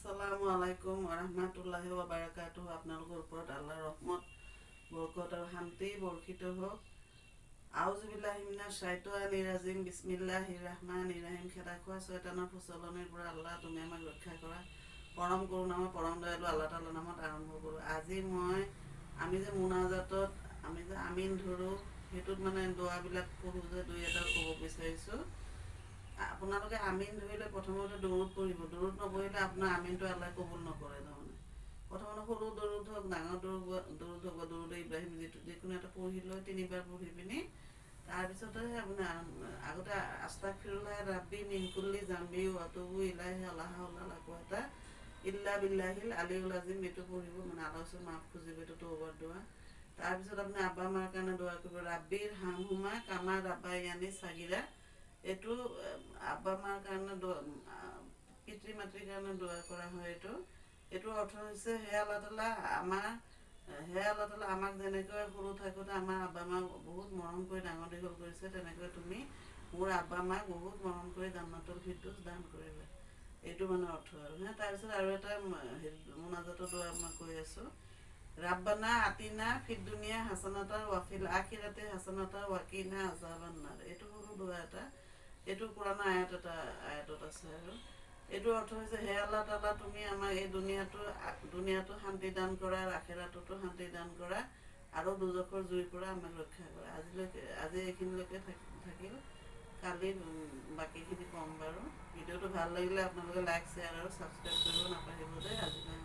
আসসালামু আলাইকুম ওরহমাতুল্লাহি ওয়া বারাকাতুহু। আপনাদের উপর আল্লাহর রহমত বরকত আর শান্তি বর্ষিত হোক। আউযু বিল্লাহি মিনাশ শাইতানির রাজিম। বিসমিল্লাহির রাহমানির রাহিম। খেদা খোৱা শয়তানৰ প্ৰচলনিৰ পৰা আল্লাহ তুমি আমাক ৰক্ষা কৰা। পৰম কৰোণাময় পৰম দয়ালু আল্লাহ তাআলাৰ নামত আৰম্ভ কৰোঁ। আজি আমি যে মুনাজাতত আমি যে আমিন ধৰোঁ, সেইটোত মানে দোৱাবিলাক পঢ়োঁ যে দুই এটা ক'ব বিচাৰিছোঁ। আপোনালোকে আমিন ধৰিলে প্ৰথমতে দৰুদ পঢ়িব। দৰুদ নপঢ়িলে আপোনাৰ আমিনটো আল্লাহ কবুল নকৰে। তাৰমানে প্ৰথমতে সৰু দৰুদ হওক, ডাঙৰ দৰুদ হওক বা দৰুদ ইব্ৰাহিম যিকোনো এটা পঢ়ি লৈ 3বাৰ পঢ়ি পিনি তাৰপিছতে আপোনাৰ আগতে আস্তাগফিৰুল্লাহ ৰাব্বি মিন কুল্লি জাম্বি ওয়া আতুবু ইলাইহি লা হাওলা ওয়া লা কুওৱাতা ইল্লা বিল্লাহিল আলিয়্যুল আযীম। এইটো পঢ়িব, মানে আল্লাহৰ ওচৰত মাফ খুজিব। এইটো তওবাৰ দোৱা। তাৰপিছত আপুনি আব্বা মাৰ কাৰণে দোৱা কৰিব, ৰাব্বিৰ হামহুমা কামা ৰাব্বায়ানি ছাগীৰা। এইটো আব্বা মাৰ কাৰণে পিতৃ মাতৃৰ কাৰণে দোৱা কৰা হয়। এইটোৰ অৰ্থ হৈছে, হে আল্লাহ তাআলা আমাক যেনেকৈ সৰু থাকোঁতে আমাৰ আব্বা মাক বহুত মৰম কৰি ডাঙৰ দীঘল কৰিছে, তেনেকৈ তুমি মোৰ আব্বা মাক বহুত মৰম কৰি জান্নাতুল ফিৰদৌছ দান কৰিবা। এইটো মানে অৰ্থ আৰু তাৰপিছত আৰু এটা মুনাজাতৰ দোৱা মই কৈ আছোঁ। ৰাব্বানা আতিনা ফিদ দুনিয়া হাসানাতান ওয়া ফিল আখিৰাতি হাসানাতান ওয়া কিনা আযাবান নাৰ। এইটো সৰু দোৱা এটা। এইটো পুৰাণৰ আয়াতত আছে। আৰু এইটোৰ অৰ্থ হৈছে, হে আল্লাহ তাআলা তুমি আমাক এই দুনিয়াটো শান্তি দান কৰা, আখিৰাততো শান্তি দান কৰা, আৰু দুজখৰ জুইৰ পৰা আমাক ৰক্ষা কৰা। আজি এইখিনিলৈকে থাকিল। কালি বাকীখিনি ক'ম বাৰু। ভিডিঅ'টো ভাল লাগিলে আপোনালোকে লাইক, শ্বেয়াৰ আৰু ছাবস্ক্ৰাইব কৰিব নাপাহৰিব দেই। আজিলৈ